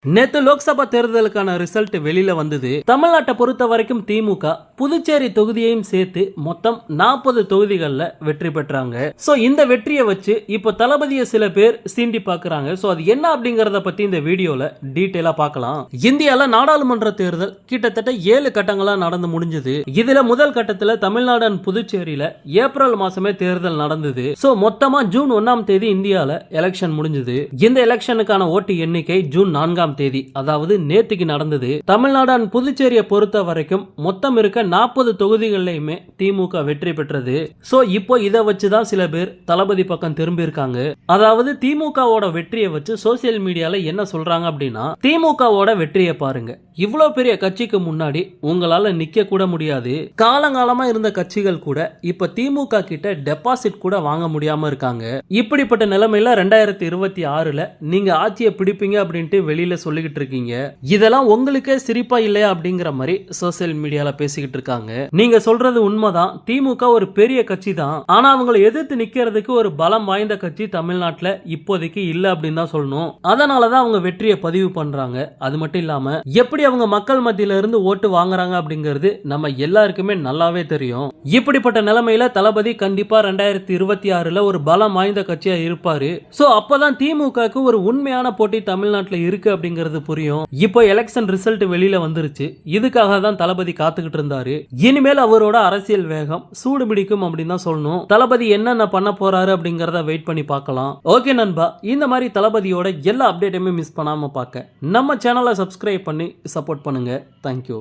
நேத்து லோக்சபா தேர்தலுக்கான ரிசல்ட் வெளியில வந்தது. தமிழ்நாட்டை பொறுத்த வரைக்கும் திமுக புதுச்சேரி தொகுதியையும் சேர்த்து மொத்தம் 40 தொகுதிகளில் வெற்றி பெற்றாங்க. சோ இந்த வெற்றியை வச்சு இப்போ தளபதியை சில பேர் சீண்டி பாக்குறாங்க. சோ அது என்ன அப்படிங்கறத பத்தி இந்த வீடியோல டீடைலா பார்க்கலாம். இந்தியால நாடாளுமன்ற தேர்தல் கிட்டத்தட்ட 7 கட்டங்களா நடந்து முடிஞ்சது. இதுல முதல் கட்டத்துல தமிழ்நாடு and புதுச்சேரியில ஏப்ரல் மாசமே தேர்தல் நடந்தது. சோ மொத்தமா ஜூன் 1ஆம் தேதி இந்தியால எலெக்ஷன் முடிஞ்சது. இந்த எலெக்ஷனுக்கான ஓட்டு எண்ணிக்கை ஜூன் 4ஆம் தேதி, அதாவது நேத்துக்கு நடந்தது. தமிழ்நாடு and புதுச்சேரியை பொறுத்த வரைக்கும் மொத்தம் இருக்க 40 தொகுதிகளிலுமே திமுக வெற்றி பெற்றது. சோ இப்போ இதை வச்சுதான் சில பேர் தளபதி பக்கம் திரும்பி இருக்காங்க. அதாவது திமுகவோட வெற்றியை வச்சு சோசியல் மீடியால என்ன சொல்றாங்க அப்படின்னா, திமுகவோட வெற்றியை பாருங்க, இவ்வளவு பெரிய கட்சிக்கு முன்னாடி உங்களால நிக்க கூட முடியாது. காலங்காலமா இருந்த கட்சிகள் கூட இப்ப திமுக கிட்ட டெபாசிட் கூட வாங்க முடியாம இருக்காங்க. இப்படிப்பட்ட நிலைமையில 2026ல நீங்க ஆட்சியை பிடிப்பீங்க அப்படின்ட்டு வெளியில சொல்லிக்கிட்டு இருக்கீங்க. இதெல்லாம் உங்களுக்கே சிரிப்பா இல்லையா அப்படிங்கிற மாதிரி சோசியல் மீடியால பேசிக்கிட்டு இருக்காங்க. நீங்க சொல்றது உண்மைதான், திமுக ஒரு பெரிய கட்சி தான். ஆனா அவங்களை எதிர்த்து நிக்கிறதுக்கு ஒரு பலம் வாய்ந்த கட்சி தமிழ்நாட்டுல இப்போதைக்கு இல்ல அப்படின்னு தான் சொல்லணும். அதனாலதான் அவங்க வெற்றியை பதிவு பண்றாங்க. அது மட்டும் இல்லாம எப்படி அவங்க மக்கள் மத்தியில இருந்து ஓட்டு வாங்குறாங்க அப்படிங்கிறது நம்ம எல்லாருக்குமே நல்லாவே தெரியும். இப்படிப்பட்ட நிலைமையில தளபதி கண்டிப்பா 2026ல ஒரு பலம் வாய்ந்த கட்சியா இருப்பாரு. சோ அப்பதான் திமுகக்கு ஒரு உண்மையான போட்டி தமிழ்நாட்டுல இருக்கு அப்படிங்கிறது புரியும். இப்போ எலெக்ஷன் ரிசல்ட் வெளியில வந்துருச்சு. இதுக்காக தான் தளபதி காத்துக்கிட்டு இருந்தாரு. இனிமேல் அவரோட அரசியல் வேகம் சூடு பிடிக்கும் அப்படின்னு தான் சொல்லணும். தளபதி என்னென்ன பண்ண போறாரு அப்படிங்கறத வெயிட் பண்ணி பார்க்கலாம். ஓகே நண்பா, இந்த மாதிரி தளபதியோட எல்லா அப்டேட்டுமே மிஸ் பண்ணாம பார்க்க நம்ம சேனலை சப்ஸ்கிரைப் பண்ணி சப்போர்ட் பண்ணுங்க. தேங்க்யூ.